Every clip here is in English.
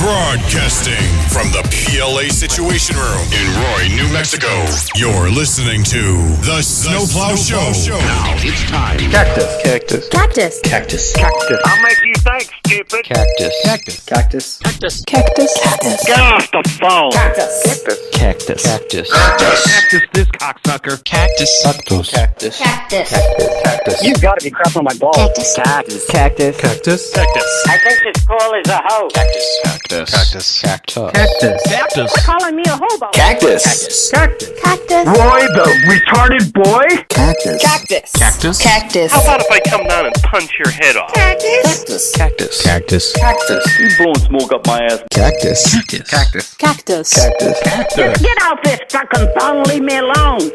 Broadcasting from the PLA Situation Room in Roy, New Mexico. You're listening to the Snow Plow Show. Now it's time. Cactus. Cactus. Cactus. Cactus. Cactus. I'll make you think, stupid. Cactus. Cactus. Cactus. Cactus. Cactus. Cactus. Get off the phone. Cactus. Cactus. Cactus. Cactus this cocksucker. Cactus. Cactus. Cactus. Cactus. Cactus. You gotta be crap on my balls. Cactus. Cactus. Cactus. Cactus. Cactus. I think this call is a hoe. Cactus. Cactus. Cactus. Cactus. Cactus. Cactus. Calling me a hobo. Cactus. Cactus. Cactus. Roy, the retarded boy? Cactus. Cactus. Cactus. Cactus. How about if I come down and punch your head off? Cactus. Cactus. Cactus. Cactus. You blowing smoke up my ass. Cactus. Cactus. Cactus. Cactus. Cactus. Cactus. Get off this fucking phone. Leave me alone.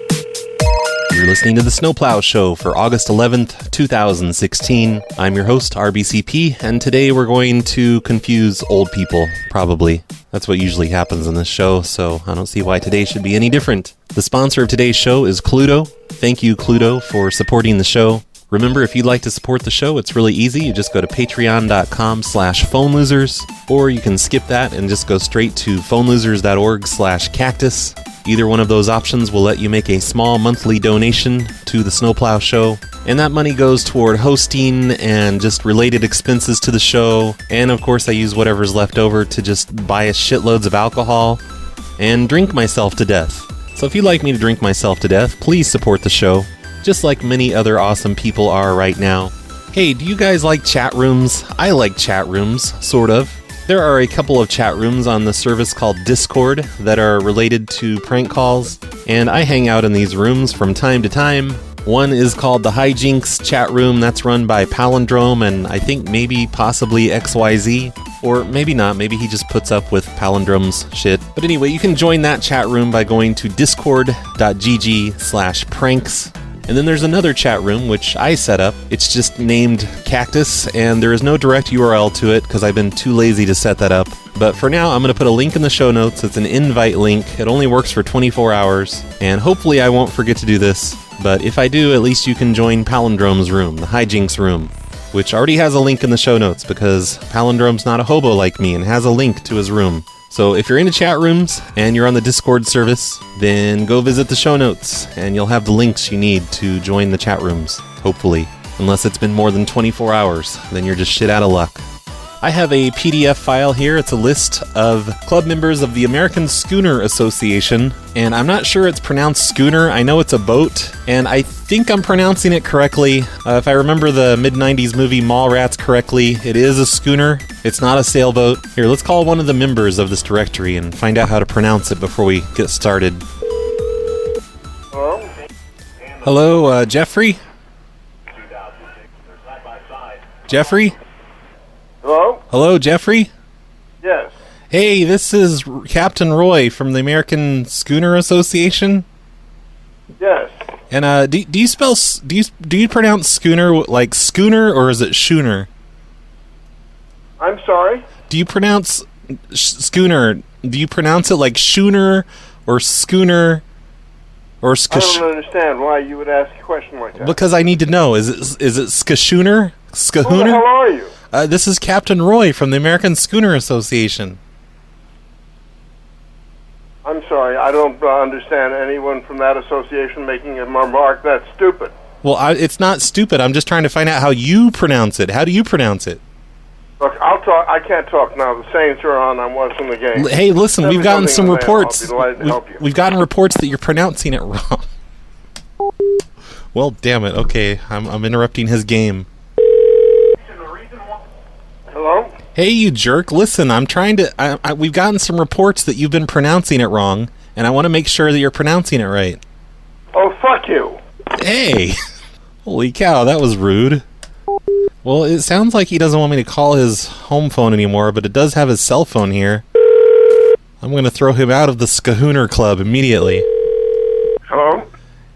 You're listening to the Snow Plow Show for August 11th, 2016. I'm your host, RBCP, and today we're going to confuse old people, probably. That's what usually happens in this show, so I don't see why today should be any different. The sponsor of today's show is Cluedo. Thank you, Cluedo, for supporting the show. Remember, if you'd like to support the show, it's really easy. You just go to patreon.com/phonelosers, or you can skip that and just go straight to phonelosers.org/cactus. Either one of those options will let you make a small monthly donation to the Snow Plow Show, and that money goes toward hosting and just related expenses to the show. And of course, I use whatever's left over to just buy shitloads of alcohol and drink myself to death. So if you'd like me to drink myself to death, please support the show, just like many other awesome people are right now. Hey, do you guys like chat rooms? I like chat rooms, sort of. There are a couple of chat rooms on the service called Discord that are related to prank calls, and I hang out in these rooms from time to time. One is called the Hijinks chat room. That's run by Palindrome and I think maybe possibly XYZ. Or maybe not, maybe he just puts up with Palindrome's shit. But anyway, you can join that chat room by going to discord.gg/pranks. And then there's another chat room, which I set up. It's just named Cactus, and there is no direct URL to it because I've been too lazy to set that up. But for now, I'm going to put a link in the show notes. It's an invite link. It only works for 24 hours, and hopefully I won't forget to do this. But if I do, at least you can join Palindrome's room, the Hijinks room, which already has a link in the show notes because Palindrome's not a hobo like me and has a link to his room. So if you're into chat rooms and you're on the Discord service, then go visit the show notes and you'll have the links you need to join the chat rooms, hopefully. Unless it's been more than 24 hours, then you're just shit out of luck. I have a PDF file here. It's a list of club members of the American Schooner Association, and I'm not sure it's pronounced schooner. I know it's a boat, and I think I'm pronouncing it correctly. If I remember the mid-90s movie Mallrats correctly, it is a schooner. It's not a sailboat. Here, let's call one of the members of this directory and find out how to pronounce it before we get started. Hello? Hello, Jeffrey? Jeffrey? Hello? Hello, Jeffrey? Yes. Hey, this is Captain Roy from the American Schooner Association. Yes. And do you spell do you pronounce schooner like schooner or is it schooner? I'm sorry? Do you pronounce schooner? Do you pronounce it like schooner or schooner or I don't understand why you would ask a question like that. Because I need to know. Is it skashooner? Who the Skahooner? hell are you? This is Captain Roy from the American Schooner Association. I'm sorry, I don't understand anyone from that association making a remark that's stupid. Well, it's not stupid. I'm just trying to find out how you pronounce it. How do you pronounce it? Look, I'll talk. I can't talk now. The Saints are on. I'm watching the game. Hey, listen, we've gotten some reports. I'll be delighted to help you. We've gotten reports that you're pronouncing it wrong. Well, damn it. Okay, I'm interrupting his game. Hello? Hey, you jerk! Listen, I'm trying to. We've gotten some reports that you've been pronouncing it wrong, and I want to make sure that you're pronouncing it right. Oh, fuck you! Hey, holy cow, that was rude. Well, it sounds like he doesn't want me to call his home phone anymore, but it does have his cell phone here. I'm going to throw him out of the Skahooner Club immediately. Hello?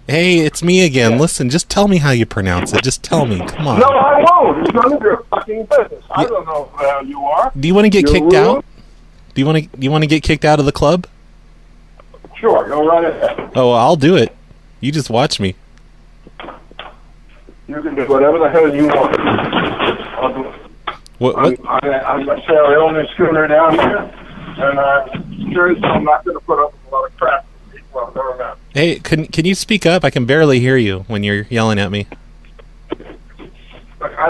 Hey, it's me again. Yeah. Listen, just tell me how you pronounce it. Just tell me. Come on. No, I won't. It's none of your fucking business. I don't know who the hell you are. Do you want to get kicked out? Do you want to get kicked out of the club? Sure, go right ahead. Oh, I'll do it. You just watch me. You can do whatever the hell you want. I'll do it. What? I'm a sailor-only schooner down here, and I'm sure I'm not going to put up with a lot of crap from people I've never met. Hey, can you speak up? I can barely hear you when you're yelling at me. But I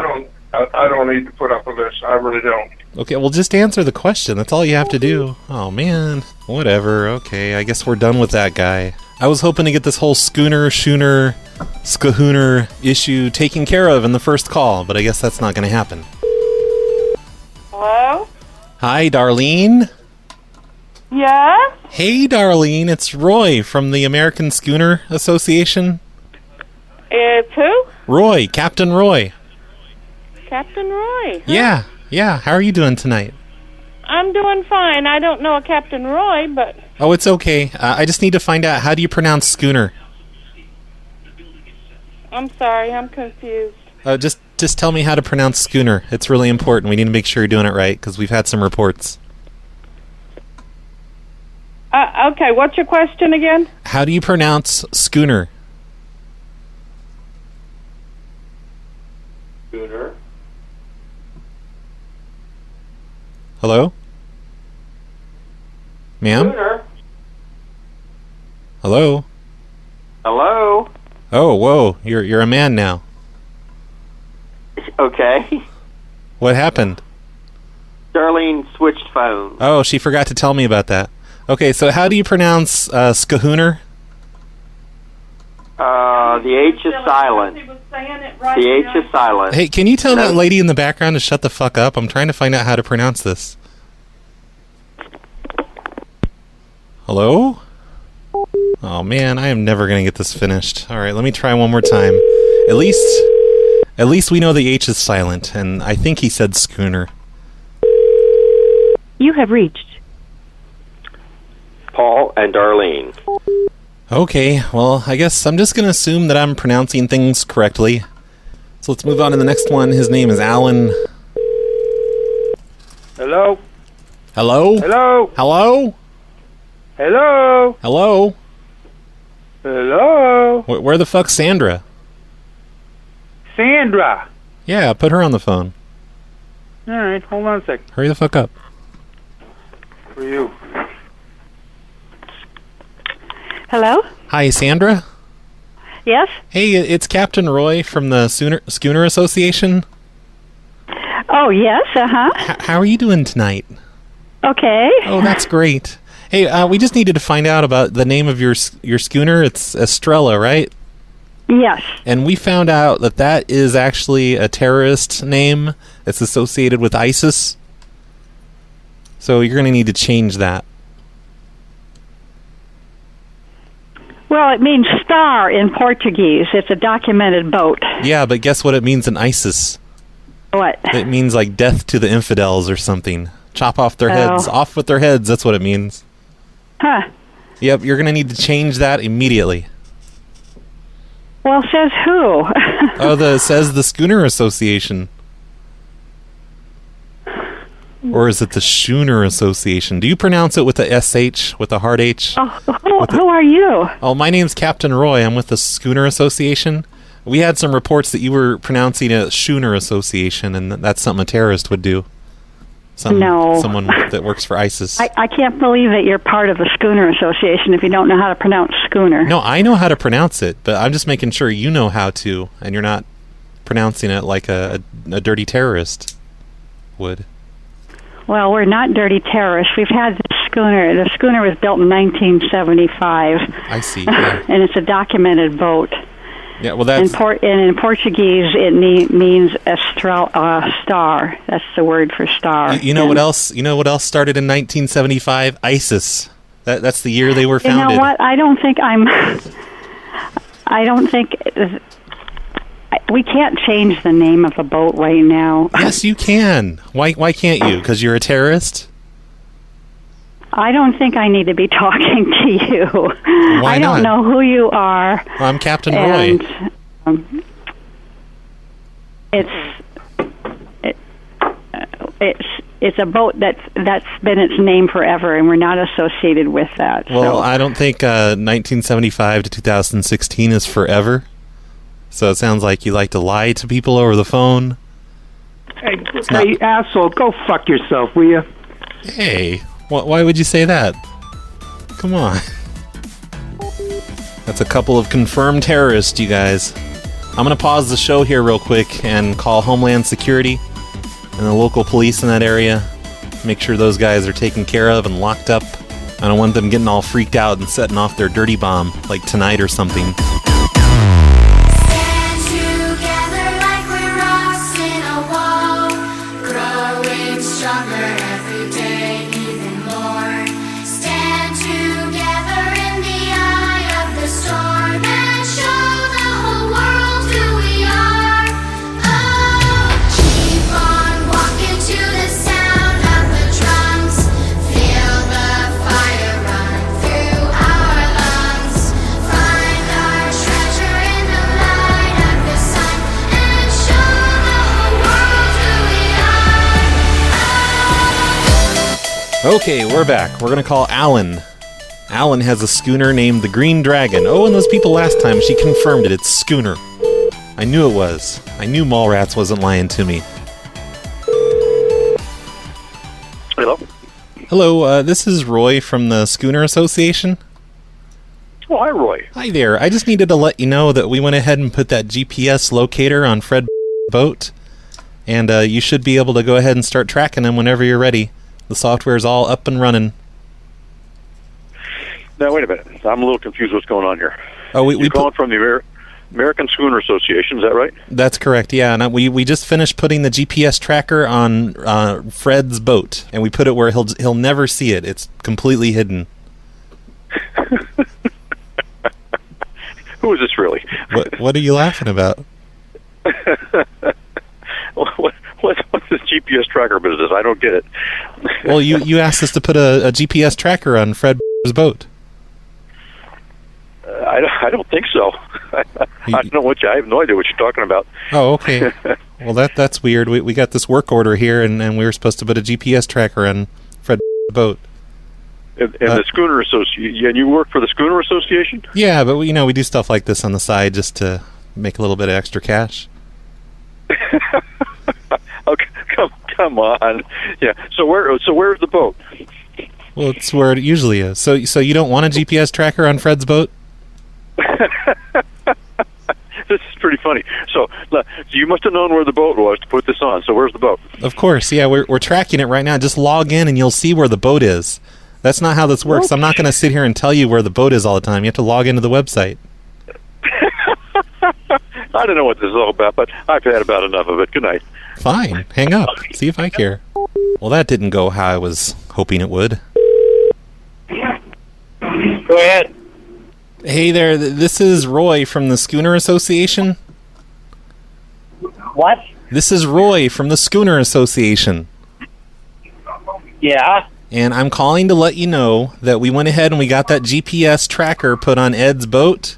don't need to put up with this. I really don't. Okay, well, just answer the question. That's all you have to do. Oh, man. Whatever. Okay, I guess we're done with that guy. I was hoping to get this whole schooner issue taken care of in the first call, but I guess that's not going to happen. Hello? Hi, Darlene. Yes? Hey, Darlene. It's Roy from the American Schooner Association. It's who? Roy, Captain Roy. Captain Roy. Yeah. How are you doing tonight? I'm doing fine. I don't know a Captain Roy, but... Oh, it's okay. I just need to find out, how do you pronounce schooner? I'm sorry, I'm confused. Just tell me how to pronounce schooner. It's really important. We need to make sure you're doing it right, because we've had some reports. Okay, what's your question again? How do you pronounce schooner? Schooner. Hello? Ma'am? Schooner. Hello? Hello? Oh, whoa. You're a man now. Okay. What happened? Darlene switched phones. Oh, she forgot to tell me about that. Okay, so how do you pronounce schooner? The H is silent. The H is silent. Hey, can you tell that lady in the background to shut the fuck up? I'm trying to find out how to pronounce this. Hello? Oh man, I am never gonna get this finished. Alright, let me try one more time. At least we know the H is silent, and I think he said schooner. You have reached Paul and Darlene. Okay, well, I guess I'm just gonna assume that I'm pronouncing things correctly. So let's move on to the next one. His name is Alan. Hello? Hello? Hello? Hello? Hello? Hello? Hello? Where the fuck's Sandra? Sandra. Yeah, put her on the phone. All right, hold on a sec. Hurry the fuck up. For you. Hello? Hi, Sandra? Yes? Hey, it's Captain Roy from the Schooner Association. Oh, yes, uh-huh. How are you doing tonight? Okay. Oh, that's great. Hey, we just needed to find out about the name of your schooner. It's Estrella, right? Yes. And we found out that is actually a terrorist name. It's associated with ISIS. So you're going to need to change that. Well, it means star in Portuguese. It's a documented boat. Yeah, but guess what it means in ISIS? What? It means like death to the infidels or something. Chop off their heads. Off with their heads, that's what it means. Huh. Yep, you're going to need to change that immediately. Well, says who? Says the Schooner Association. Or is it the Schooner Association? Do you pronounce it with the SH, with a hard H? Oh, who are you? Oh, my name's Captain Roy. I'm with the Schooner Association. We had some reports that you were pronouncing it Schooner Association, and that's something a terrorist would do. No. Someone that works for ISIS. I can't believe that you're part of the Schooner Association if you don't know how to pronounce schooner. No, I know how to pronounce it, but I'm just making sure you know how to, and you're not pronouncing it like a dirty terrorist would. Well, we're not dirty terrorists. We've had the schooner. The schooner was built in 1975. I see. Yeah. And it's a documented boat. Yeah, well, that's... in Portuguese, it means star. That's the word for star. You know what else? You know what else started in 1975? ISIS. That's the year they were founded. You know what? I don't think we can't change the name of a boat right now. Yes, you can. Why can't you? Because you're a terrorist? I don't think I need to be talking to you. Why I don't know who you are. Well, I'm Captain Roy. It's a boat that's been its name forever, and we're not associated with that. Well, I don't think 1975 to 2016 is forever. So it sounds like you like to lie to people over the phone. Hey, asshole, go fuck yourself, will you? Hey, why would you say that? Come on. That's a couple of confirmed terrorists, you guys. I'm gonna pause the show here real quick and call Homeland Security and the local police in that area. Make sure those guys are taken care of and locked up. I don't want them getting all freaked out and setting off their dirty bomb, like tonight or something. Okay, we're back. We're gonna call Alan. Alan has a schooner named the Green Dragon. Oh, and those people last time, she confirmed it. It's schooner. I knew it was. I knew Mallrats wasn't lying to me. Hello? Hello, this is Roy from the Schooner Association. Oh, hi, Roy. Hi there. I just needed to let you know that we went ahead and put that GPS locator on Fred's boat. And you should be able to go ahead and start tracking him whenever you're ready. The software is all up and running. Now, wait a minute. I'm a little confused what's going on here. Oh, You're calling from the American Schooner Association, is that right? That's correct, yeah. And we just finished putting the GPS tracker on Fred's boat, and we put it where he'll never see it. It's completely hidden. Who is this really? What are you laughing about? What's this GPS tracker business? I don't get it. Well, you asked us to put a GPS tracker on Fred's boat. I don't think so. I don't know I have no idea what you're talking about. Oh, okay. Well, that's weird. We got this work order here, and we were supposed to put a GPS tracker on Fred's boat. And the Schooner Association. And you work for the Schooner Association? Yeah, but we do stuff like this on the side just to make a little bit of extra cash. Okay, come on. Yeah. So where's the boat? Well, it's where it usually is. So you don't want a GPS tracker on Fred's boat? This is pretty funny. So you must have known where the boat was to put this on. So where's the boat? Of course, yeah. We're tracking it right now. Just log in and you'll see where the boat is. That's not how this works. I'm not going to sit here and tell you where the boat is all the time. You have to log into the website. I don't know what this is all about, but I've had about enough of it. Good night. Fine. Hang up. See if I care. Well, that didn't go how I was hoping it would. Go ahead. Hey there, this is Roy from the Schooner Association. What? This is Roy from the Schooner Association. Yeah? And I'm calling to let you know that we went ahead and we got that GPS tracker put on Ed's boat,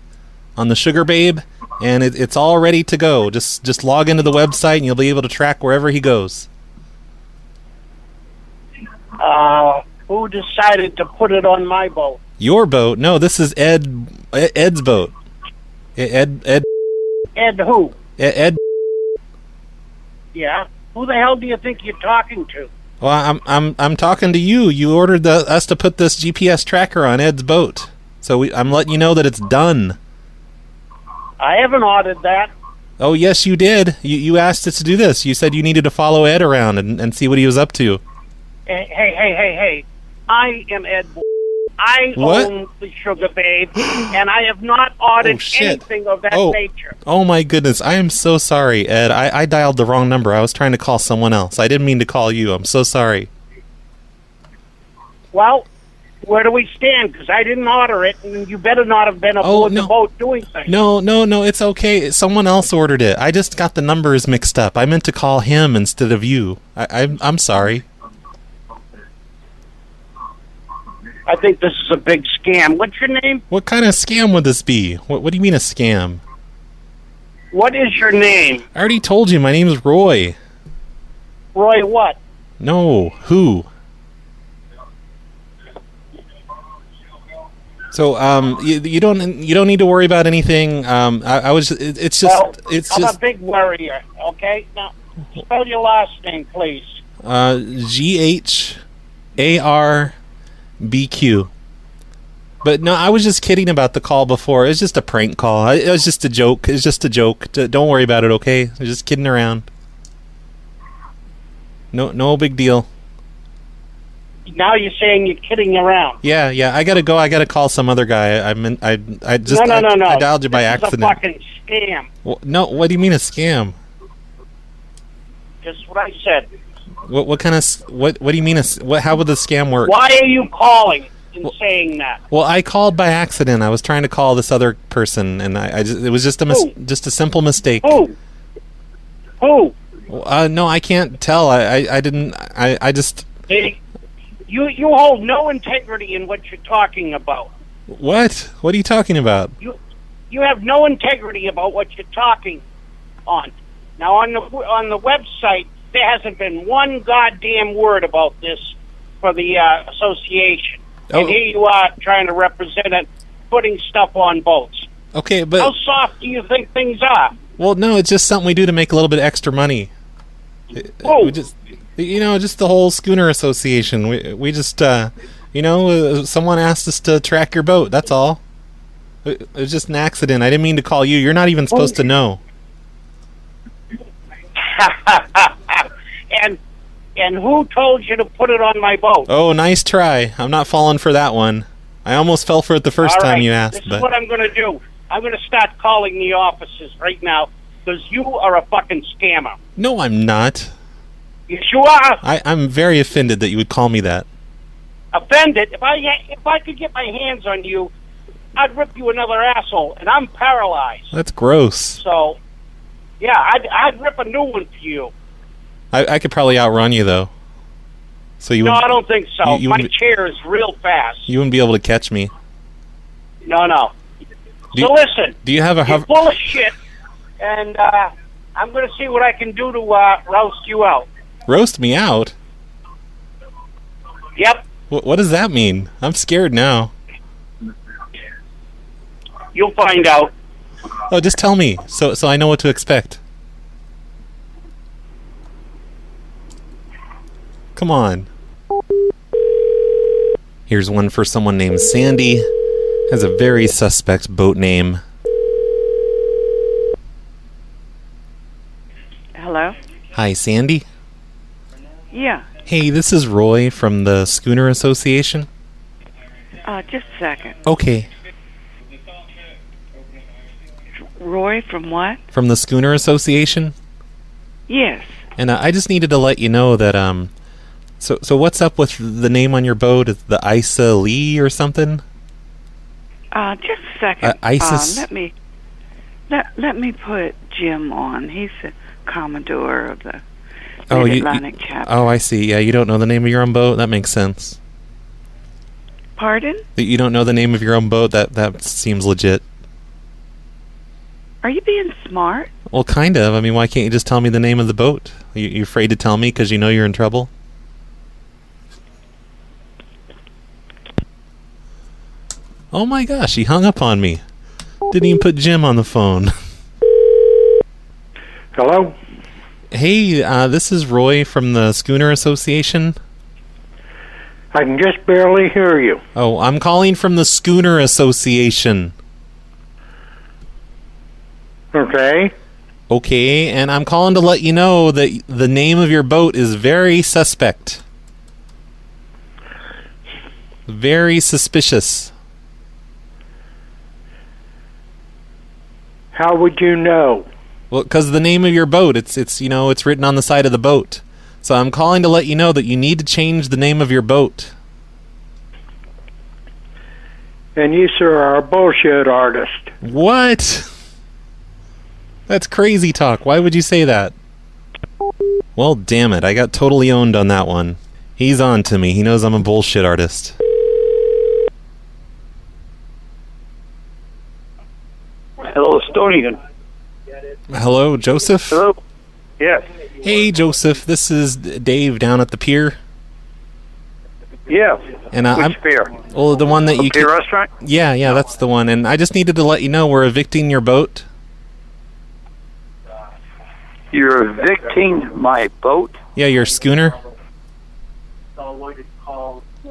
on the Sugar Babe, and it's all ready to go. Just log into the website and you'll be able to track wherever he goes. Who decided to put it on my boat? Your boat? No, this is Ed's boat. Ed who? Ed. Yeah? Who the hell do you think you're talking to? Well, I'm talking to you. You ordered us to put this GPS tracker on Ed's boat. So I'm letting you know that it's done. I haven't ordered that. Oh, yes, you did. You asked us to do this. You said you needed to follow Ed around and see what he was up to. Hey. I am Ed. I What? own the Sugar Babe, and I have not ordered anything of that nature. Oh, my goodness. I am so sorry, Ed. I dialed the wrong number. I was trying to call someone else. I didn't mean to call you. I'm so sorry. Well, where do we stand? Because I didn't order it, and you better not have been aboard the boat doing things. No, it's okay. Someone else ordered it. I just got the numbers mixed up. I meant to call him instead of you. I'm sorry. I think this is a big scam. What's your name? What kind of scam would this be? What do you mean a scam? What is your name? I already told you. My name is Roy. Roy what? No, who? So you don't need to worry about anything. I was it's just Well, it's I'm just a big worrier, okay? Now, spell your last name, please. GHARBQ. But no, I was just kidding about the call before. It was just a prank call. It was just a joke. It's just a joke. Don't worry about it, okay? I was just kidding around. No big deal. Now you're saying you're kidding around. Yeah. I gotta go. I gotta call some other guy. I dialed you by accident. It's a fucking scam. No, what do you mean a scam? Just what I said. What kind of what do you mean how would the scam work? Why are you calling and saying that? Well, I called by accident. I was trying to call this other person, and it was just a simple mistake. Who? No, I can't tell. I didn't. I just. Hey, you hold no integrity in what you're talking about. What? What are you talking about? You have no integrity about what you're talking on. Now on the website there hasn't been one goddamn word about this for the association. Oh. And here you are trying to represent it, putting stuff on boats. Okay, but how soft do you think things are? Well, no, it's just something we do to make a little bit extra money. We just, just the whole schooner association. We just, someone asked us to track your boat. That's all. It was just an accident. I didn't mean to call you. You're not even supposed to know. And who told you to put it on my boat? Oh, nice try. I'm not falling for that one. I almost fell for it the first time you asked. This is what I'm going to do. I'm going to start calling the offices right now because you are a fucking scammer. No, I'm not. Yes, you are. I'm very offended that you would call me that. Offended? If I could get my hands on you, I'd rip you another asshole, and I'm paralyzed. That's gross. So, yeah, I'd rip a new one for you. I could probably outrun you, though. So you? No, I don't think so. My wouldn't chair is real fast. You wouldn't be able to catch me. No. Listen. Do you have a you're full of shit, and I'm going to see what I can do to roast you out. Roast me out? Yep. What does that mean? I'm scared now. You'll find out. Oh, just tell me, so I know what to expect. Come on. Here's one for someone named Sandy. Has a very suspect boat name. Hello? Hi, Sandy? Yeah. Hey, this is Roy from the Schooner Association. Just a second. Okay. Roy from what? From the Schooner Association? Yes. And I just needed to let you know that, So what's up with the name on your boat? Is the Isa Lee or something? Just a second. ISIS. Let me put Jim on. He's the Commodore of the Mid-Atlantic chapter. Oh, I see. Yeah, you don't know the name of your own boat? That makes sense. Pardon? That you don't know the name of your own boat? That seems legit. Are you being smart? Well, kind of. I mean, why can't you just tell me the name of the boat? You afraid to tell me because you know you're in trouble? Oh my gosh, he hung up on me. Didn't even put Jim on the phone. Hello? Hey, this is Roy from the Schooner Association. I can just barely hear you. Oh, I'm calling from the Schooner Association. Okay. Okay, and I'm calling to let you know that the name of your boat is very suspect. Very suspicious. How would you know? Well, because the name of your boat, it's written on the side of the boat. So I'm calling to let you know that you need to change the name of your boat. And you, sir, are a bullshit artist. What? That's crazy talk. Why would you say that? Well, damn it. I got totally owned on that one. He's on to me. He knows I'm a bullshit artist. Hello, Estonian. Hello, Joseph? Hello? Yes. Hey, Joseph. This is Dave down at the pier. Yeah. And Which pier? Well, the one that you pier restaurant? Yeah, that's the one. And I just needed to let you know we're evicting your boat. You're evicting my boat? Yeah, your schooner.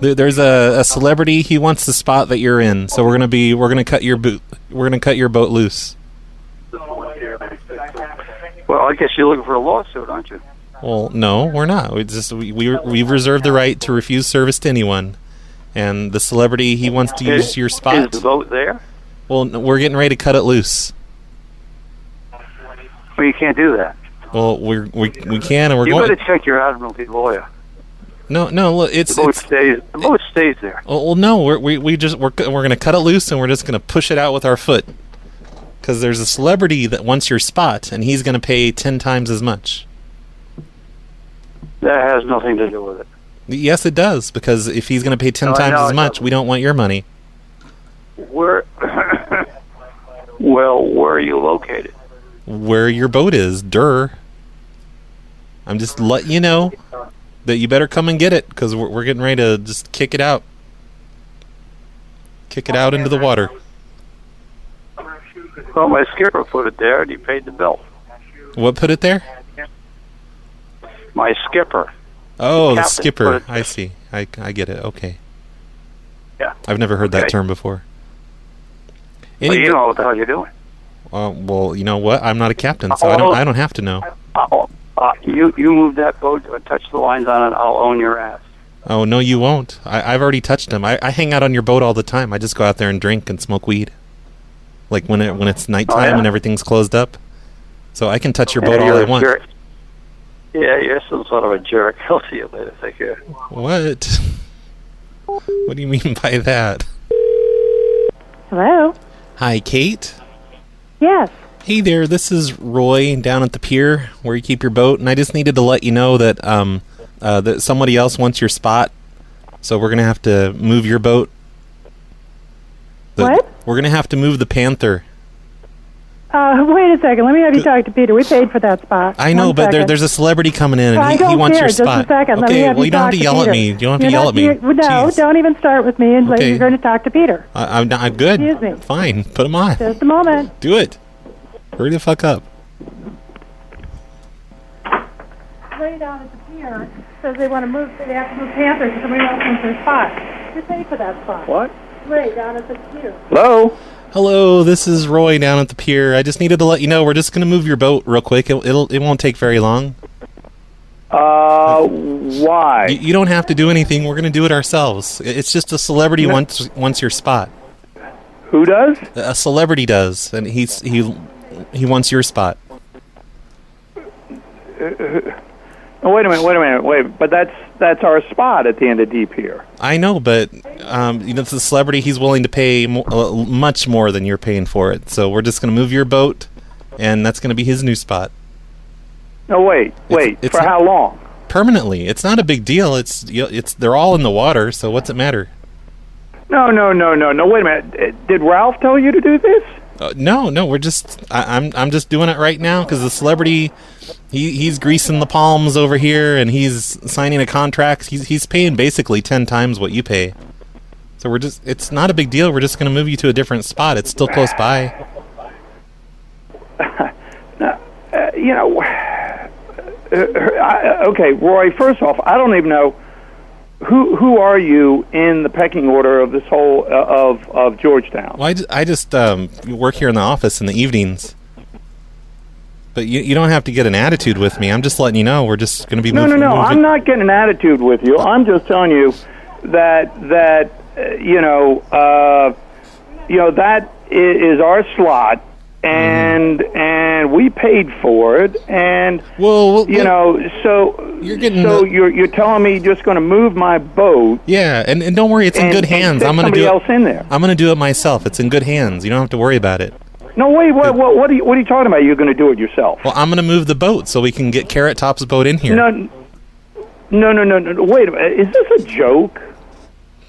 There's a celebrity. He wants the spot that you're in, so we're gonna cut your boot. We're gonna cut your boat loose. Well, I guess you're looking for a lawsuit, aren't you? Well, no, we're not. We've reserved the right to refuse service to anyone, and the celebrity he wants to use your spot. Is the boat there? Well, we're getting ready to cut it loose. Well, you can't do that. Well, we can, and we're you going. You better check your admiralty lawyer. No, look, the boat stays there. Well, no, we're gonna cut it loose, and we're just gonna push it out with our foot. Because there's a celebrity that wants your spot, and he's gonna pay 10 times as much. That has nothing to do with it. Yes, it does. Because if he's gonna pay 10 times as much, we don't want your money. Where? Well, where are you located? Where your boat is, I'm just letting you know that you better come and get it, because we're getting ready to just kick it out. Kick it out into the water. Well, my skipper put it there, and he paid the bill. What put it there? My skipper. Oh, the skipper. I see. I get it. Okay. Yeah. I've never heard that term before. Well, you know what the hell you're doing. Well, you know what? I'm not a captain, so I don't have to know. You move that boat and touch the lines on it, I'll own your ass. Oh, no, you won't. I've already touched them. I hang out on your boat all the time. I just go out there and drink and smoke weed. Like when it's nighttime and everything's closed up. So I can touch your boat all I want. Jerk. Yeah, you're some sort of a jerk. I'll see you later. Take care. What? What do you mean by that? Hello? Hi, Kate? Yes. Hey there, this is Roy down at the pier where you keep your boat, and I just needed to let you know that that somebody else wants your spot, so we're going to have to move your boat. What? We're going to have to move the Panther. Wait a second. Let me have you talk to Peter. We paid for that spot. I know, but there's a celebrity coming in, and he wants your spot. Just a second. Okay, well, you don't have to yell at me. You don't have to yell at me. No, don't even start with me. And you're going to talk to Peter. I'm good. Excuse me. Fine. Put him on. Just a moment. Do it. Hurry the fuck up. Way down at the pier says they want to move. They have to move Panthers, and somebody else wants their spot. You paid for that spot. What? Way down at the pier. Hello? Hello, this is Roy down at the pier. I just needed to let you know we're just going to move your boat real quick. It won't take very long. Why? You don't have to do anything. We're going to do it ourselves. It's just a celebrity wants your spot. Who does? A celebrity does, and he wants your spot. Wait a minute. But that's our spot at the end of Deep here. I know, but it's a celebrity. He's willing to pay much more than you're paying for it. So we're just going to move your boat, and that's going to be his new spot. No, wait. For how long? Permanently. It's not a big deal. They're all in the water. So what's it matter? No. Wait a minute. Did Ralph tell you to do this? No. We're just. I'm just doing it right now because the celebrity. He's greasing the palms over here, and he's signing a contract. He's paying basically 10 times what you pay. So it's not a big deal. We're just going to move you to a different spot. It's still close by. Okay, Roy, first off, I don't even know who are you in the pecking order of this whole of Georgetown? Well, I just work here in the office in the evenings. But you don't have to get an attitude with me. I'm just letting you know we're just going to be moving. No. I'm not getting an attitude with you. I'm just telling you that that is our slot, and we paid for it, and so you're telling me you're just going to move my boat. Yeah, and don't worry, it's in good hands. I'm going to do it. Else in there. I'm going to do it myself. It's in good hands. You don't have to worry about it. No, wait, what are you talking about? You're going to do it yourself? Well, I'm going to move the boat so we can get Carrot Top's boat in here. No. Wait a minute. Is this a joke?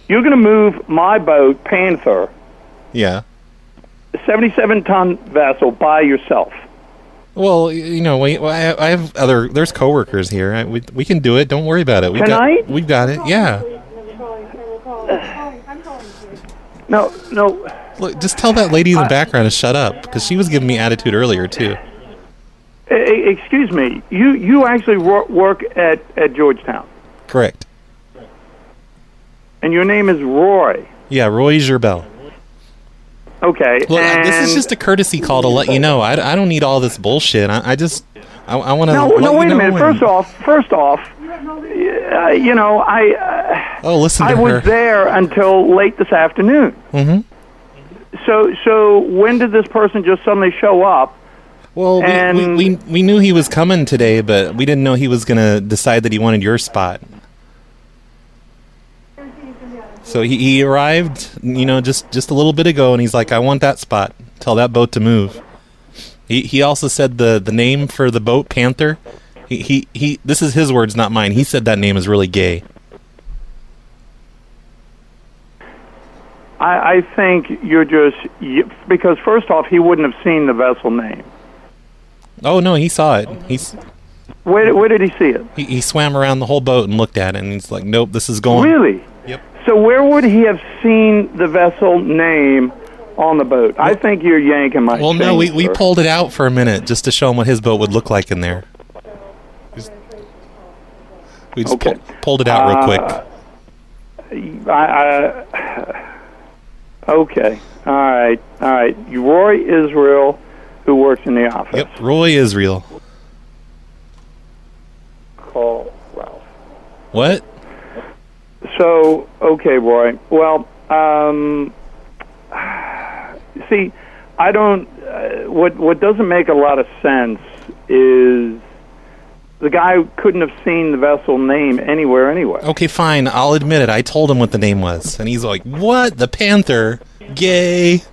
You're going to move my boat, Panther, yeah, a 77-ton vessel, by yourself? Well, I have there's coworkers here. We can do it. Don't worry about it. Tonight? We've got it. Yeah. I'm calling you. No. Look, just tell that lady in the background to shut up, because she was giving me attitude earlier, too. Excuse me. You actually work at Georgetown. Correct. And your name is Roy. Yeah, Roy Gerbel. Okay. Look, this is just a courtesy call to let you know. I don't need all this bullshit. I want to. No, wait a minute. First off, listen to I her. was there until late this afternoon. Mm-hmm. So when did this person just suddenly show up? Well, we knew he was coming today, but we didn't know he was going to decide that he wanted your spot. So he arrived, just a little bit ago, and he's like, I want that spot. Tell that boat to move. He also said the name for the boat, Panther. He this is his words, not mine. He said that name is really gay. I think you're because first off, he wouldn't have seen the vessel name. Oh no, he saw it. Where did he see it? He swam around the whole boat and looked at it, and he's like, nope, this is going. Really? Yep. So where would he have seen the vessel name on the boat? I think you're yanking my Well, no, we sir. pulled it out for a minute just to show him what his boat would look like in there. We just pulled it out real quick. Okay. All right. Roy Israel, who works in the office. Yep, Roy Israel. Call Ralph. What? So, okay, Roy. Well, see, I don't. What doesn't make a lot of sense is the guy couldn't have seen the vessel name anywhere anyway. Okay, fine. I'll admit it. I told him what the name was, and he's like, "What? The Panther? Gay?"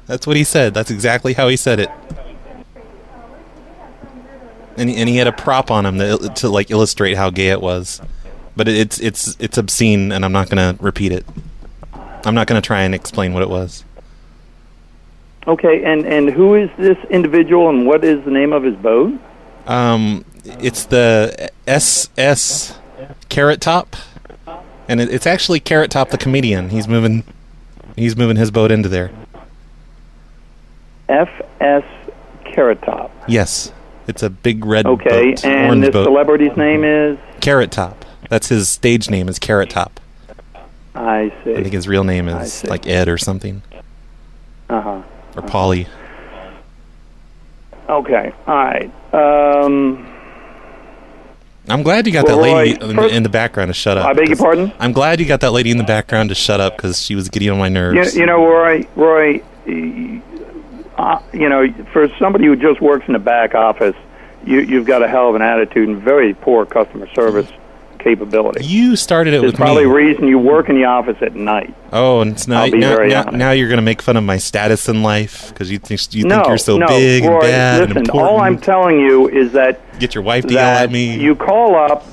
That's what he said. That's exactly how he said it. And he had a prop on him to like illustrate how gay it was, but it's obscene, and I'm not gonna repeat it. I'm not gonna try and explain what it was. Okay, and who is this individual, and what is the name of his boat? It's the SS Carrot Top, and it's actually Carrot Top the comedian. He's moving his boat into there. FS Carrot Top. Yes, it's a big red boat. Okay, and orange this boat. celebrity's name is Carrot Top. That's his stage name, is Carrot Top. I see. I think his real name is like Ed or something. Uh-huh. Or Polly. Okay, all right. I'm glad you got that lady in the background to shut up. I beg your pardon? I'm glad you got that lady in the background to shut up because she was getting on my nerves. You know, Roy, for somebody who just works in the back office, you've got a hell of an attitude and very poor customer service capability. You started it with me. There's probably a reason you work in the office at night. Oh, and it's now you're going to make fun of my status in life because you think you're so big Roy, and bad listen, and important. all I'm telling you is that get your wife to yell at me. You call up,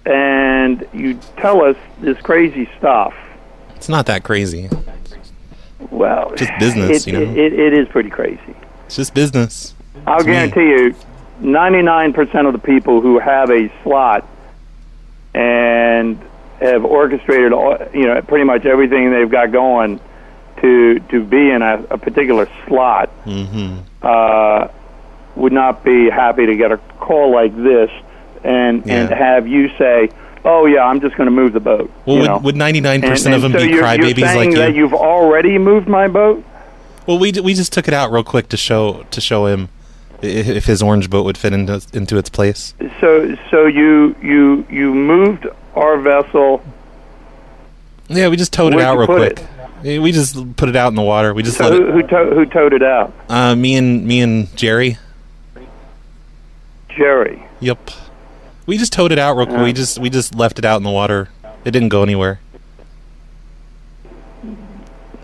and you tell us this crazy stuff. It's not that crazy. Well, just business, it is pretty crazy. It's just business. I'll guarantee you, 99% of the people who have a slot and have orchestrated, pretty much everything they've got going to be in a particular slot, would not be happy to get a call like this and have you say, "Oh yeah, I'm just going to move the boat." Well, would 99% of them be crybabies you're saying like you? that you've already moved my boat? Well, we just took it out real quick to show him if his orange boat would fit into its place. So you moved our vessel. Yeah, we just towed it out real quick. We just put it out in the water. We just who towed it out? Me and Jerry. Jerry. Yep. We just towed it out real quick. We just left it out in the water. It didn't go anywhere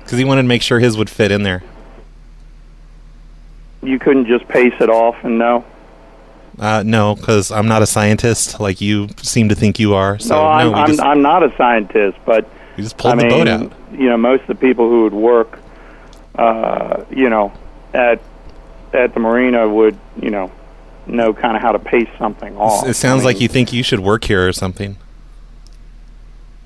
because he wanted to make sure his would fit in there. You couldn't just pace it off and no? No, because I'm not a scientist like you seem to think you are. So I'm not a scientist, but we just pulled the boat out. Most of the people who would work, at the Marina would, know kind of how to pace something off. It sounds like you think you should work here or something.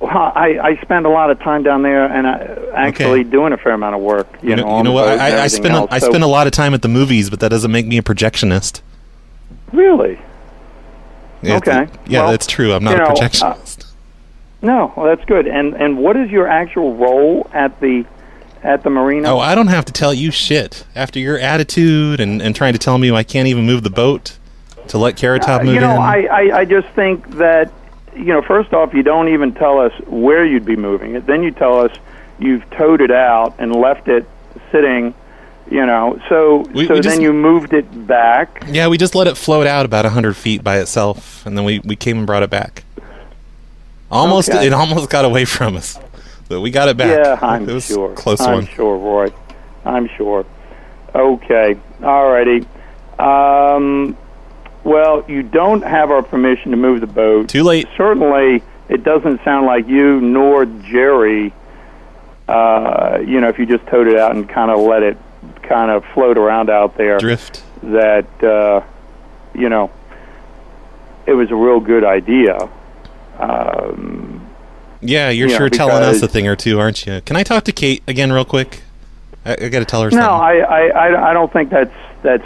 Well, I spend a lot of time down there, and actually doing a fair amount of work. You know what? I spend a lot of time at the movies, but that doesn't make me a projectionist. Really? Yeah, okay. That's true. I'm not a projectionist. No, well, that's good. And what is your actual role at the marina? Oh, I don't have to tell you shit. After your attitude and trying to tell me I can't even move the boat to let Carrot Top move in. I just think that, first off, you don't even tell us where you'd be moving it. Then you tell us you've towed it out and left it sitting, then you moved it back. Yeah, we just let it float out about 100 feet by itself, and then we came and brought it back. It almost got away from us, but we got it back. Yeah, I'm sure. Close one. I'm sure, Roy. I'm sure. Okay. All righty. Well, you don't have our permission to move the boat. Too late. Certainly, it doesn't sound like you nor Jerry, if you just towed it out and kind of let it kind of float around out there. Drift. That, it was a real good idea. Yeah, you're sure telling us a thing or two, aren't you? Can I talk to Kate again real quick? I got to tell her something. No, I don't think that's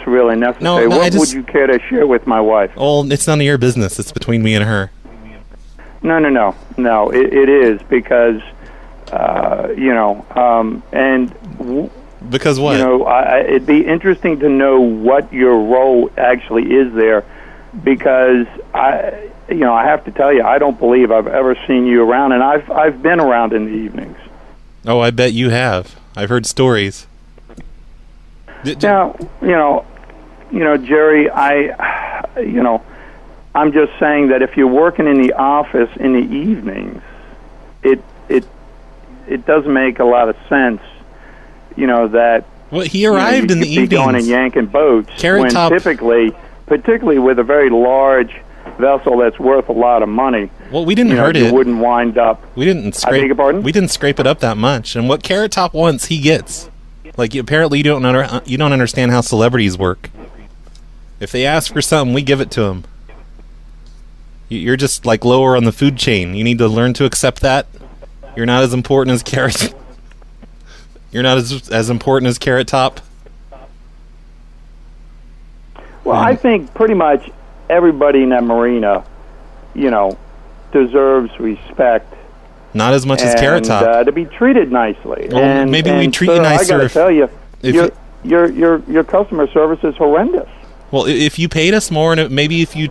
really necessary. What would you care to share with my wife? Oh, it's none of your business. It's between me and her. No. It is because, because what? It'd be interesting to know what your role actually is there, because I have to tell you, I don't believe I've ever seen you around, and I've been around in the evenings. Oh, I bet you have. I've heard stories. Now, Jerry, I'm just saying that if you're working in the office in the evenings, it does make a lot of sense, that he arrived in the evenings, going and yanking boats Carrot Top, particularly with a very large vessel that's worth a lot of money. Well, we didn't hurt it. You wouldn't wind up. We didn't scrape. I beg your pardon? We didn't scrape it up that much. And what Carrot Top wants, he gets. Like, apparently you don't understand how celebrities work. If they ask for something, we give it to them. You're just like lower on the food chain. You need to learn to accept that. You're not as important as Carrot. You're not as important as Carrot Top. Well, I think pretty much everybody in that marina, deserves respect. Not as much as Carrot Top. To be treated nicely. Well, maybe we treat you nicer. I got to tell you, your customer service is horrendous. Well, if you paid us more, and maybe if you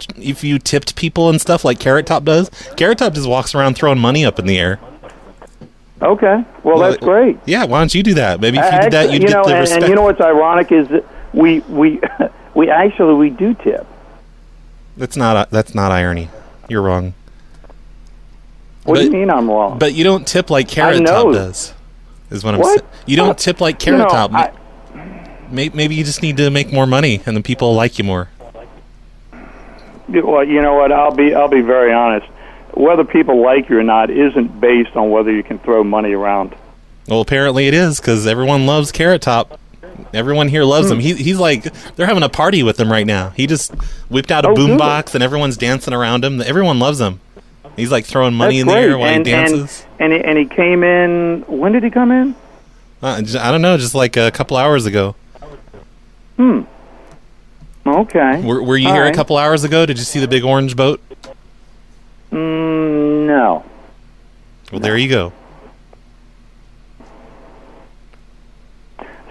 tipped people and stuff like Carrot Top does, Carrot Top just walks around throwing money up in the air. Okay, well that's great. Yeah, why don't you do that? Maybe if you did that, you'd get the respect. And you know what's ironic is that we we do tip. That's not irony. You're wrong. What do you mean I'm wrong? But you don't tip like Carrot Top does. Is what I'm saying. You don't tip like Carrot Top. Maybe you just need to make more money, and then people like you more. Well, you know what? I'll be very honest. Whether people like you or not isn't based on whether you can throw money around. Well, apparently it is, because everyone loves Carrot Top. Everyone here loves him. He's like, they're having a party with him right now. He just whipped out a boombox, and everyone's dancing around him. Everyone loves him. He's like throwing money in the air while he dances. And he came in. When did he come in? I don't know. Just like a couple hours ago. Okay. Were you here a couple hours ago? Did you see the big orange boat? No. Well, there you go.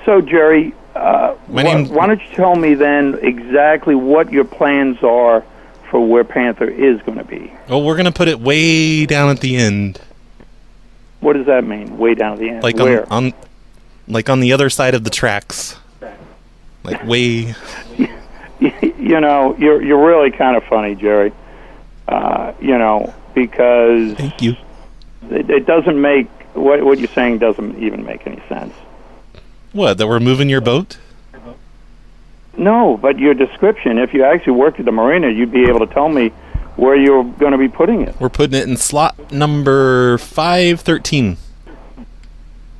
So, Jerry, why don't you tell me then exactly what your plans are for where Panther is going to be? Well, we're going to put it way down at the end. What does that mean, way down at the end? Like where? on the other side of the tracks. Like way... You're really kind of funny, Jerry. Because... Thank you. It doesn't make... What you're saying doesn't even make any sense. What, that we're moving your boat? No, but your description, if you actually worked at the marina, you'd be able to tell me where you're going to be putting it. We're putting it in slot number 513.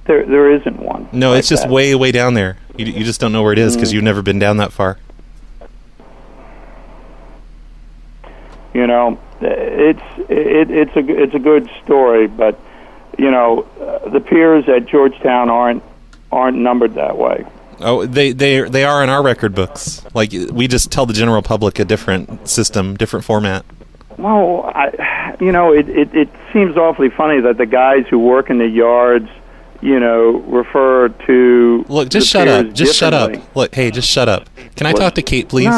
There isn't one. No, it's just way, way down there. You just don't know where it is because you've never been down that far. it's a good story, but the piers at Georgetown aren't numbered that way. Oh, they are in our record books. Like, we just tell the general public a different system, different format. Well, it seems awfully funny that the guys who work in the yards, refer to. Look, just shut up. Just shut up. Look, hey, just shut up. Can I talk to Kate, please?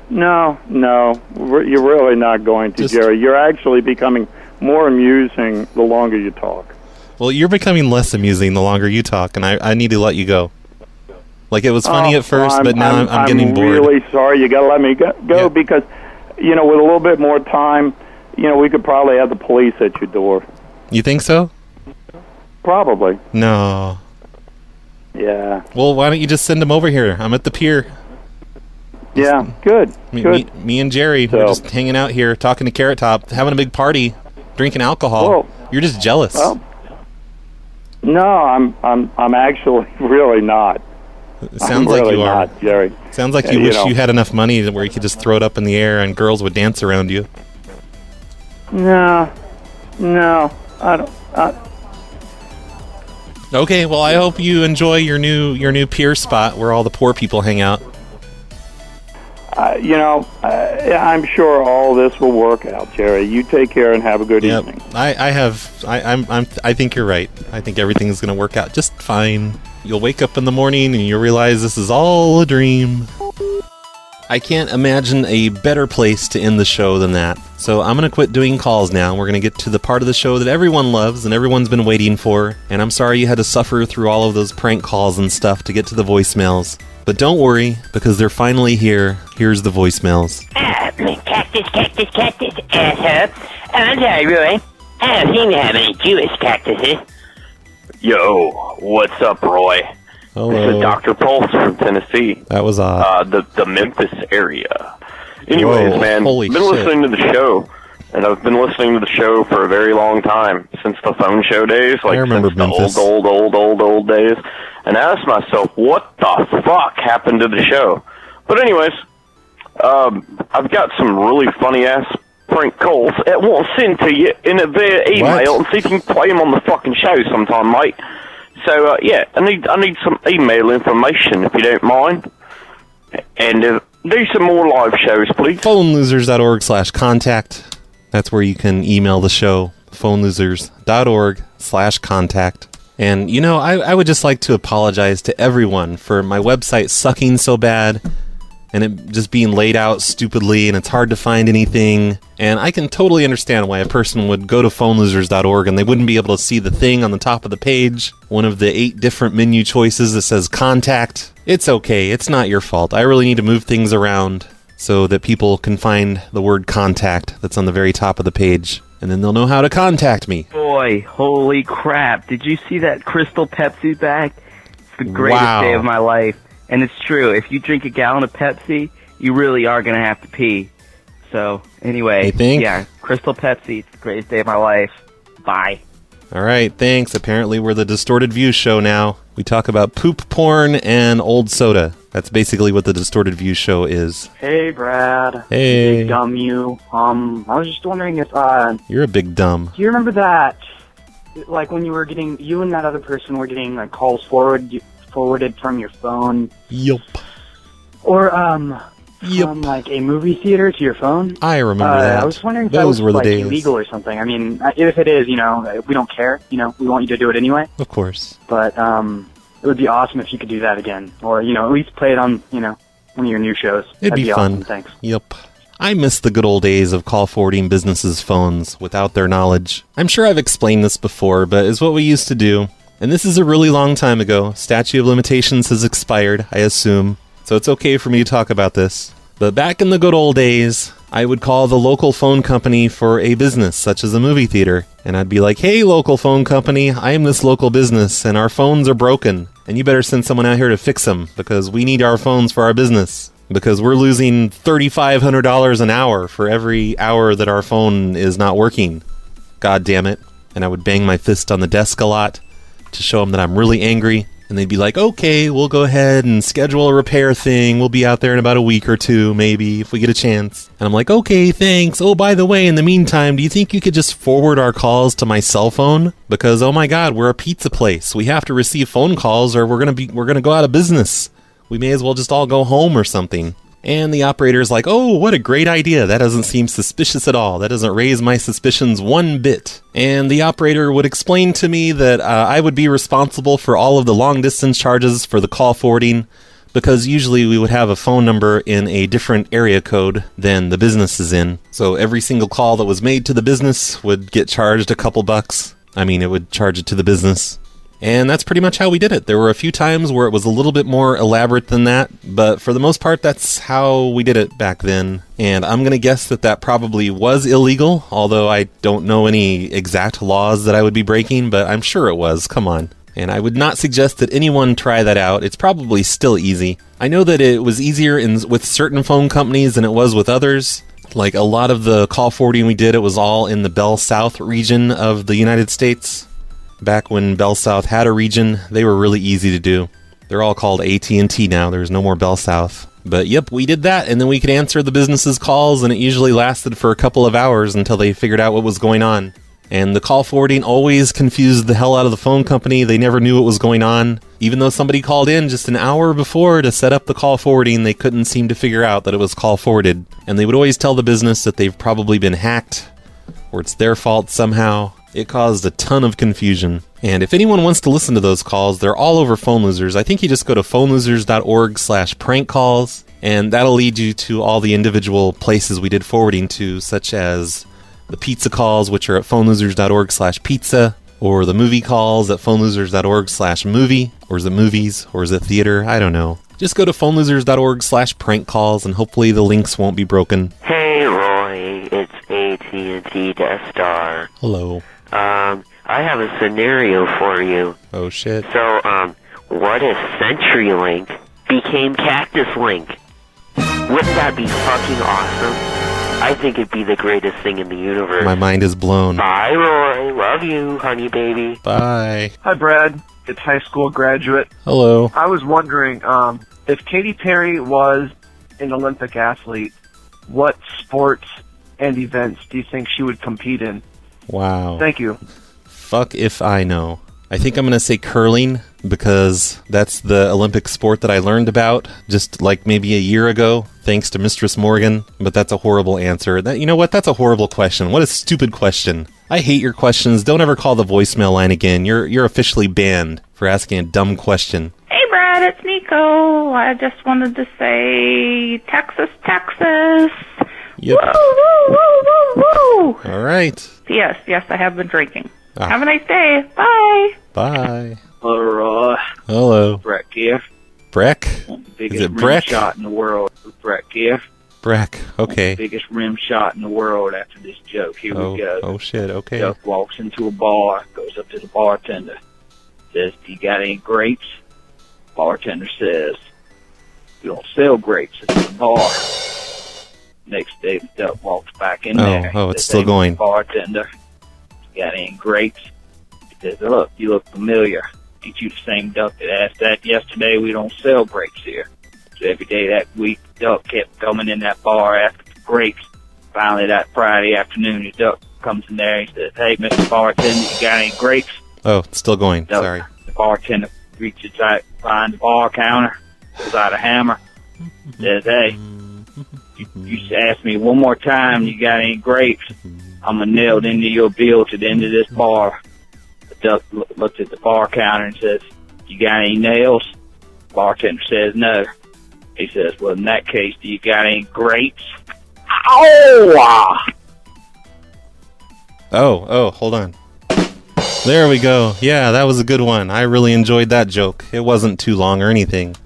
No, you're really not going to, Jerry. You're actually becoming more amusing the longer you talk. Well, you're becoming less amusing the longer you talk, and I need to let you go. Like, it was funny at first, but now I'm getting bored. I'm really sorry. You got to let me go because, with a little bit more time, we could probably have the police at your door. You think so? Probably. No. Yeah. Well, why don't you just send them over here? I'm at the pier. Yeah, good. Me and Jerry, we're just hanging out here, talking to Carrot Top, having a big party, drinking alcohol. Well, you're just jealous. Well, no, I'm actually really not. It sounds like you are, not, Jerry. Sounds like you wish you had enough money where you could just throw it up in the air and girls would dance around you. No, I don't. Okay, well, I hope you enjoy your new pier spot where all the poor people hang out. I'm sure all this will work out, Jerry. You take care and have a good evening. I think you're right. I think everything's going to work out just fine. You'll wake up in the morning and you'll realize this is all a dream. I can't imagine a better place to end the show than that. So I'm going to quit doing calls now. We're going to get to the part of the show that everyone loves and everyone's been waiting for. And I'm sorry you had to suffer through all of those prank calls and stuff to get to the voicemails. But don't worry, because they're finally here. Here's the voicemails. Cactus, asshole. I'm sorry, Roy. I don't seem to have any Jewish cactuses. Yo, what's up, Roy? Hello. This is Dr. Pulse from Tennessee. That was odd. The Memphis area. Anyways, Whoa, man, holy been shit. listening to the show, and I've been listening to the show for a very long time, since the phone show days, like I remember since Memphis. the old days. And I asked myself, what the fuck happened to the show? But anyways, I've got some really funny-ass prank calls I won't send to you in a via email and see if you can play them on the fucking show sometime, mate. So, I need some email information, if you don't mind. And do some more live shows, please. phonelosers.org/contact. That's where you can email the show. phonelosers.org/contact. And, I would just like to apologize to everyone for my website sucking so bad and it just being laid out stupidly and it's hard to find anything. And I can totally understand why a person would go to phonelosers.org and they wouldn't be able to see the thing on the top of the page, one of the 8 different menu choices that says contact. It's okay. It's not your fault. I really need to move things around so that people can find the word contact that's on the very top of the page. And then they'll know how to contact me. Boy, holy crap. Did you see that Crystal Pepsi bag? It's the greatest day of my life. And it's true. If you drink a gallon of Pepsi, you really are going to have to pee. So, anyway, Crystal Pepsi, it's the greatest day of my life. Bye. All right, thanks. Apparently we're the Distorted View show now. We talk about poop porn and old soda. That's basically what the Distorted View show is. Hey, Brad. Hey. Big dumb you. I was just wondering if, You're a big dumb. do you remember that, like, when you and that other person were getting, like, calls forwarded from your phone? Yup. Or, from, like, a movie theater to your phone? I remember that. I was wondering if Those that were was, the like, days. illegal or something. I mean, if it is, we don't care. We want you to do it anyway. Of course. But, it would be awesome if you could do that again. Or, at least play it on, one of your new shows. It'd That'd be awesome. fun. Thanks. Yep. I miss the good old days of call forwarding businesses' phones without their knowledge. I'm sure I've explained this before, but it's what we used to do. And this is a really long time ago. Statute of limitations has expired, I assume. So it's okay for me to talk about this. But back in the good old days, I would call the local phone company for a business, such as a movie theater. And I'd be like, hey, local phone company, I am this local business, and our phones are broken. And you better send someone out here to fix them, because we need our phones for our business. Because we're losing $3,500 an hour for every hour that our phone is not working. God damn it. And I would bang my fist on the desk a lot to show them that I'm really angry. And they'd be like, okay, we'll go ahead and schedule a repair thing. We'll be out there in about a week or two, maybe, if we get a chance. And I'm like, okay, thanks. Oh, by the way, in the meantime, do you think you could just forward our calls to my cell phone? Because, oh my God, we're a pizza place. We have to receive phone calls or we're gonna go out of business. We may as well just all go home or something. And the operator's like, oh, what a great idea. That doesn't seem suspicious at all. That doesn't raise my suspicions one bit. And the operator would explain to me that I would be responsible for all of the long distance charges for the call forwarding, because usually we would have a phone number in a different area code than the business is in. So every single call that was made to the business would get charged a couple bucks. I mean, it would charge it to the business. And that's pretty much how we did it. There were a few times where it was a little bit more elaborate than that, but for the most part, that's how we did it back then. And I'm going to guess that that probably was illegal, although I don't know any exact laws that I would be breaking, but I'm sure it was. Come on. And I would not suggest that anyone try that out. It's probably still easy. I know that it was easier with certain phone companies than it was with others. Like a lot of the call forwarding we did, it was all in the Bell South region of the United States. Back when Bell South had a region, they were really easy to do. They're all called AT&T now. There's no more Bell South. But yep, we did that, and then we could answer the business's calls, and it usually lasted for a couple of hours until they figured out what was going on. And the call forwarding always confused the hell out of the phone company. They never knew what was going on. Even though somebody called in just an hour before to set up the call forwarding, they couldn't seem to figure out that it was call forwarded. And they would always tell the business that they've probably been hacked, or it's their fault somehow. It caused a ton of confusion. And if anyone wants to listen to those calls, they're all over Phone Losers. I think you just go to phonelosers.org/prank calls, and that'll lead you to all the individual places we did forwarding to, such as the pizza calls, which are at phonelosers.org/pizza, or the movie calls at phonelosers.org/movie, or is it movies, or is it theater? I don't know. Just go to phonelosers.org/prank calls, and hopefully the links won't be broken. Hey, Roy, it's AT&T Death Star. Hello. I have a scenario for you. Oh, shit. So, what if CenturyLink became Cactus Link? Wouldn't that be fucking awesome? I think it'd be the greatest thing in the universe. My mind is blown. Bye, Roy. Love you, honey baby. Bye. Hi, Brad. It's high school graduate. Hello. I was wondering, if Katy Perry was an Olympic athlete, what sports and events do you think she would compete in? Wow. Thank you. Fuck if I know. I think I'm going to say curling, because that's the Olympic sport that I learned about just like maybe a year ago, thanks to Mistress Morgan. But that's a horrible answer. You know what? That's a horrible question. What a stupid question. I hate your questions. Don't ever call the voicemail line again. You're officially banned for asking a dumb question. Hey, Brad, it's Nico. I just wanted to say Texas, Texas. Yep. Woo, woo, woo, woo, woo. All right. Yes, I have been drinking. Ah. Have a nice day. Bye. Bye. Hello, Roy. Hello. Breck here. Breck? Biggest Is it rim Breck? shot in the world. Breck here. Breck. Okay. Biggest rim shot in the world after this joke. Here we go. Oh, shit. Okay. Duck walks into a bar, goes up to the bartender, says, "Do you got any grapes?" Bartender says, "We don't sell grapes at the bar." Next day, the duck walks back in there. Oh, it's Says, still "Hey, going. Bartender, you got any grapes?" He says, "Look, you look familiar. Ain't you the same duck that asked that yesterday? We don't sell grapes here." So every day that week, the duck kept coming in that bar asking for grapes. Finally, that Friday afternoon, the duck comes in there. He says, "Hey, Mr. Bartender, you got any grapes?" Oh, it's still going. Duck, Sorry. The bartender reaches out behind the bar counter, pulls out a hammer, says, "Hey, you ask me one more time, you got any grapes, I'm going to nail it into your bill to the end of this bar." The duck looks at the bar counter and says, "You got any nails?" Bartender says, "No." He says, "Well, in that case, do you got any grapes?" Oh, hold on. There we go. Yeah, that was a good one. I really enjoyed that joke. It wasn't too long or anything.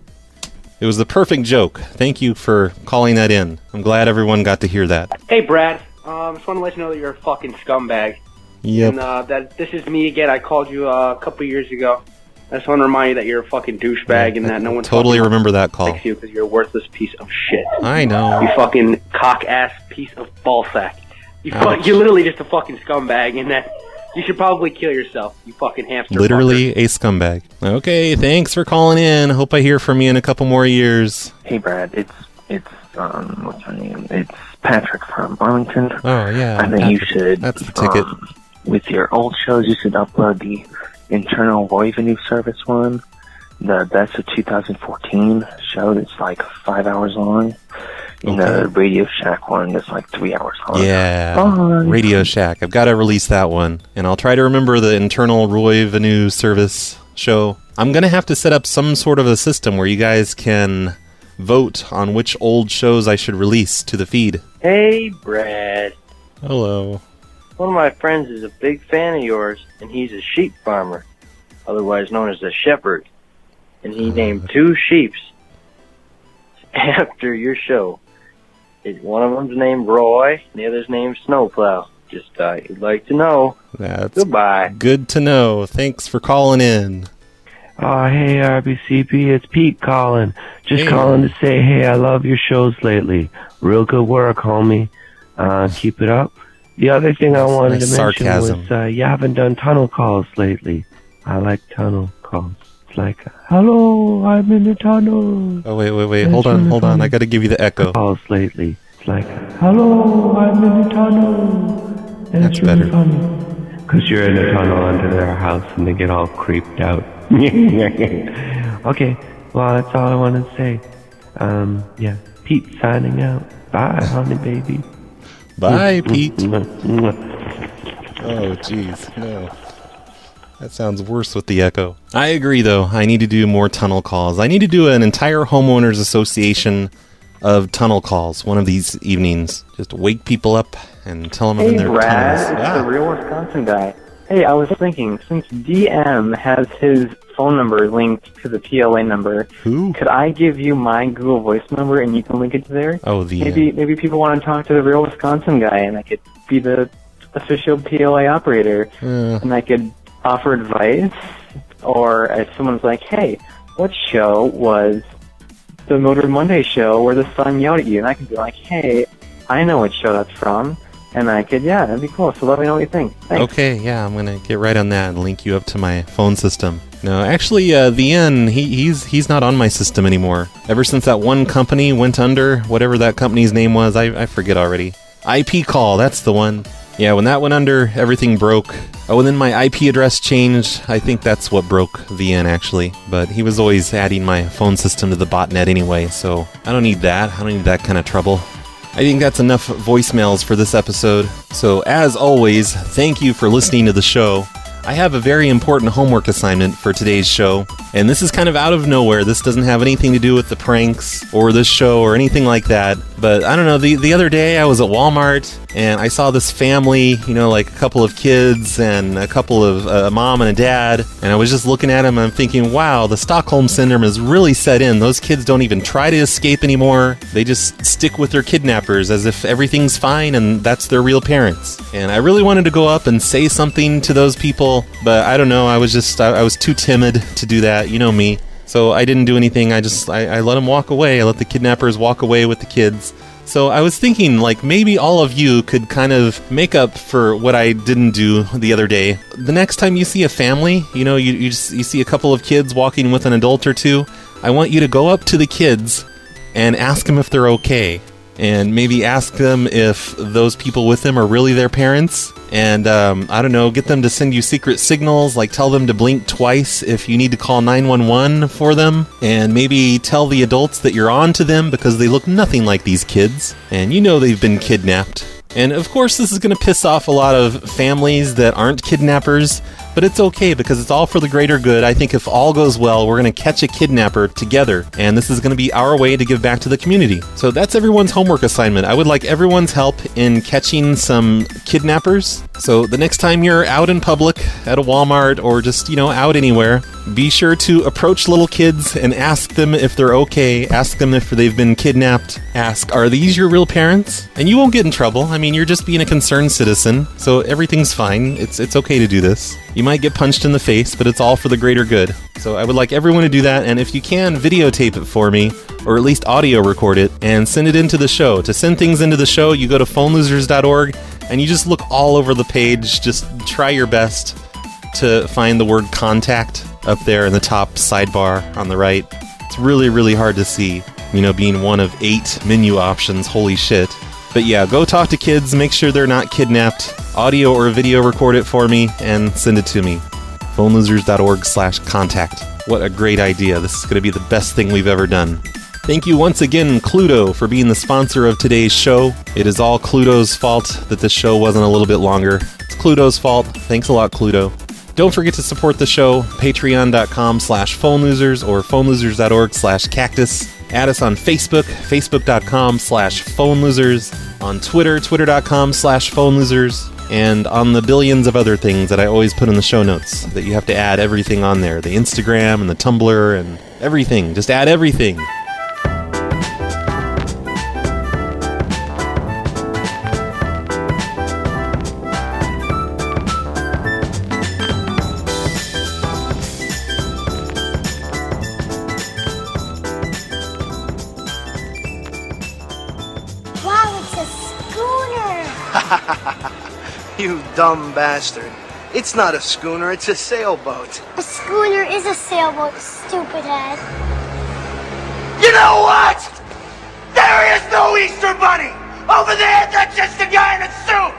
It was the perfect joke. Thank you for calling that in. I'm glad everyone got to hear that. Hey, Brad. Just want to let you know that you're a fucking scumbag. Yep. And that this is me again. I called you a couple years ago. I just want to remind you that you're a fucking douchebag and that no one Totally remember that call. likes you because you're a worthless piece of shit. I know. You fucking cock-ass piece of ballsack. You Ouch. you're literally just a fucking scumbag, and that You should probably kill yourself, you fucking hamster. Literally fucker. a scumbag. Okay, thanks for calling in. Hope I hear from you in a couple more years. Hey, Brad. It's what's her name? It's Patrick from Arlington. Oh, yeah. I think Patrick. you should. That's the ticket. With your old shows, you should upload the internal revenue service one. That's a 2014 show that's like 5 hours long. And the Radio Shack one that's like 3 hours long. Yeah, Bye. Radio Shack. I've got to release that one. And I'll try to remember the internal revenue service show. I'm going to have to set up some sort of a system where you guys can vote on which old shows I should release to the feed. Hey, Brad. Hello. One of my friends is a big fan of yours, and he's a sheep farmer, otherwise known as a shepherd. And he named 2 sheeps after your show. One of them's named Roy, and the other's named Snow Plow. Just thought you'd like to know. That's Goodbye. good to know. Thanks for calling in. Oh, hey, RBCP, it's Pete calling. Just calling to say, hey, I love your shows lately. Real good work, homie. Keep it up. The other thing I wanted to mention was you haven't done tunnel calls lately. I like tunnel calls. It's like, hello, I'm in the tunnel. Oh, wait. Hold on. I got to give you the echo. Calls lately. It's like, hello, I'm in the tunnel. And That's it's really better. funny. Because you're in the tunnel under their house and they get all creeped out. Okay, well, that's all I wanted to say. Yeah, Pete signing out. Bye, honey baby. Bye, Pete. Oh, jeez. No. That sounds worse with the echo. I agree, though. I need to do more tunnel calls. I need to do an entire homeowners association of tunnel calls one of these evenings. Just wake people up and tell them I'm in their Brad, tunnels. it's the real Wisconsin guy. Hey, I was thinking, since DM has his phone number linked to the PLA number, could I give you my Google Voice number and you can link it to there? Oh, Maybe people want to talk to the real Wisconsin guy and I could be the official PLA operator and I could offer advice, or if someone's like, hey, what show was the Motor Monday show where the son yelled at you? And I could be like, hey, I know what show that's from. And I could, that'd be cool. So let me know what you think. Thanks. Okay, yeah, I'm gonna get right on that and link you up to my phone system. No, actually, the N, he's not on my system anymore. Ever since that one company went under, whatever that company's name was, I forget already. IP Call, that's the one. Yeah, when that went under, everything broke. Oh, and then my IP address changed. I think that's what broke VN, actually. But he was always adding my phone system to the botnet anyway, so I don't need that. I don't need that kind of trouble. I think that's enough voicemails for this episode. So, as always, thank you for listening to the show. I have a very important homework assignment for today's show, and this is kind of out of nowhere. This doesn't have anything to do with the pranks or this show or anything like that, but I don't know, the other day I was at Walmart and I saw this family, like a couple of kids and a couple of a mom and a dad, and I was just looking at them and I'm thinking, wow, the Stockholm Syndrome has really set in. Those kids don't even try to escape anymore. They just stick with their kidnappers as if everything's fine and that's their real parents. And I really wanted to go up and say something to those people, but I don't know, I was too timid to do that, you know me. So I didn't do anything. I let them walk away. I let the kidnappers walk away with the kids. So I was thinking, maybe all of you could kind of make up for what I didn't do the other day. The next time you see a family, you see a couple of kids walking with an adult or two, I want you to go up to the kids and ask them if they're okay. And maybe ask them if those people with them are really their parents. And, I don't know, get them to send you secret signals, tell them to blink twice if you need to call 911 for them. And maybe tell the adults that you're on to them because they look nothing like these kids. And they've been kidnapped. And, of course, this is going to piss off a lot of families that aren't kidnappers. But it's okay because it's all for the greater good. I think if all goes well, we're going to catch a kidnapper together. And this is going to be our way to give back to the community. So that's everyone's homework assignment. I would like everyone's help in catching some kidnappers. So the next time you're out in public at a Walmart or just, out anywhere, be sure to approach little kids and ask them if they're okay. Ask them if they've been kidnapped. Ask, are these your real parents? And you won't get in trouble. I mean, you're just being a concerned citizen. So everything's fine. It's okay to do this. You might get punched in the face, but it's all for the greater good. So I would like everyone to do that, and if you can, videotape it for me, or at least audio record it, and send it into the show. To send things into the show, you go to phonelosers.org, and you just look all over the page. Just try your best to find the word contact up there in the top sidebar on the right. It's really, really hard to see, being one of 8 menu options. Holy shit. But yeah, go talk to kids, make sure they're not kidnapped, audio or video record it for me, and send it to me. phonelosers.org/contact. What a great idea. This is going to be the best thing we've ever done. Thank you once again, Cluedo, for being the sponsor of today's show. It is all Cluedo's fault that this show wasn't a little bit longer. It's Cluedo's fault. Thanks a lot, Cluedo. Don't forget to support the show, patreon.com/phonelosers or phonelosers.org/cactus. Add us on Facebook, facebook.com/phonelosers, on Twitter, twitter.com/phonelosers, and on the billions of other things that I always put in the show notes that you have to add everything on there. The Instagram and the Tumblr and everything. Just add everything. You dumb bastard. It's not a schooner, it's a sailboat. A schooner is a sailboat, stupid head. You know what? There is no Easter Bunny! Over there, that's just a guy in a suit!